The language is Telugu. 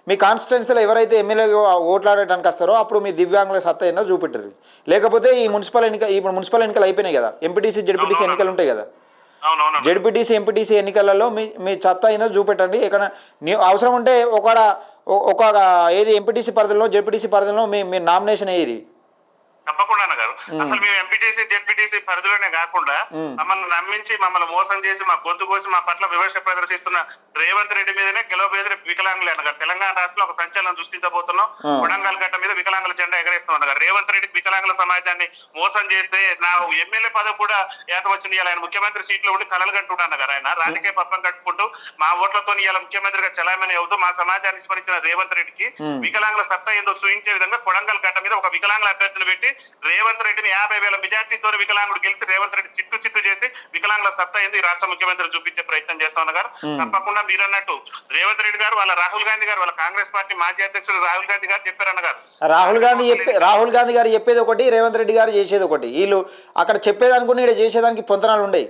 మీ కాన్స్టిట్యున్సీలో ఎవరైతే ఎమ్మెల్యేగా ఓట్లాడటానికి వస్తారో అప్పుడు మీ దివ్యాంగుల సత్తా ఏందో చూపెట్టరు. లేకపోతే ఈ మున్సిపల్ ఎన్నిక ఇప్పుడు మున్సిపల్ ఎన్నికలు అయిపోయినాయి కదా, ఎంపీటీసీ జెడ్పీటీసీ అవునవునన్న. ఎన్నికలు ఉంటాయి కదా. అవునవునన్న. జెడ్పీటీసీ ఎంపీటీసీ ఎన్నికలలో మీ మీ సత్తా ఏందో చూపెట్టండి. ఎక్కడ అవసరం ఉంటే ఒక ఏది ఎంపీటీసీ పరిధిలో జెడ్పీటీసీ పరిధిలో మీ నామినేషన్ వేయరి. తప్పకుండా అన్నగారు. అసలు మేము ఎంపీటీసీ జెడ్పీటీసీ పరిధిలోనే కాకుండా మమ్మల్ని నమ్మించి మమ్మల్ని మోసం చేసి మా గొంతు కోసి మా పట్ల వివక్ష ప్రదర్శిస్తున్న రేవంత్ రెడ్డి మీదనే గెలవబేదిన వికలాంగులే అన్నగారు. తెలంగాణ రాష్ట్రంలో ఒక సంచలనం సృష్టించబోతున్నాం. కొడంగల్ గడ్డ మీద వికలాంగుల జెండా ఎగరేస్తాం అన్నగారు. రేవంత్ రెడ్డి వికలాంగుల సమాజాన్ని మోసం చేస్తే నా ఎమ్మెల్యే పదవి కూడా ఏత వచ్చింది. ఆయన ముఖ్యమంత్రి సీట్లో ఉండి కలలు కట్టుకుంటా అన్నగారు. ఆయన రాజకీయ పప్పం కట్టుకుంటూ మా ఓట్లతో ఇలా ముఖ్యమంత్రిగా చలామణి అవుతూ మా సమాజాన్ని స్మరించిన రేవంత్ రెడ్డికి వికలాంగుల సత్తా ఏందో చూపించే విధంగా కొడంగల్ గడ్డ మీద ఒక వికలాంగుల అభ్యర్థిని పెట్టి రేవంత్ రెడ్డిని 50,000 మెజార్టీతో వికలాంగుడు గెలిచి రేవంత్ రెడ్డి చిత్తు చేసి వికలాంగుల సత్తా ఏంది ఈ రాష్ట్ర ముఖ్యమంత్రి చూపించే ప్రయత్నం చేస్తా ఉన్నారు. తప్పకుండా మీరు అన్నట్టు రేవంత్ రెడ్డి గారు వాళ్ళ రాహుల్ గాంధీ గారు వాళ్ళ కాంగ్రెస్ పార్టీ మాజీ అధ్యక్షుడు రాహుల్ గాంధీ గారు చెప్పారన్నగారు. రాహుల్ గాంధీ గారు చెప్పేది ఒకటి, రేవంత్ రెడ్డి గారు చేసేది ఒకటి. వీళ్ళు అక్కడ చెప్పేదానికి ఇక్కడ చేసేదానికి పొంతనాలు ఉండేవి.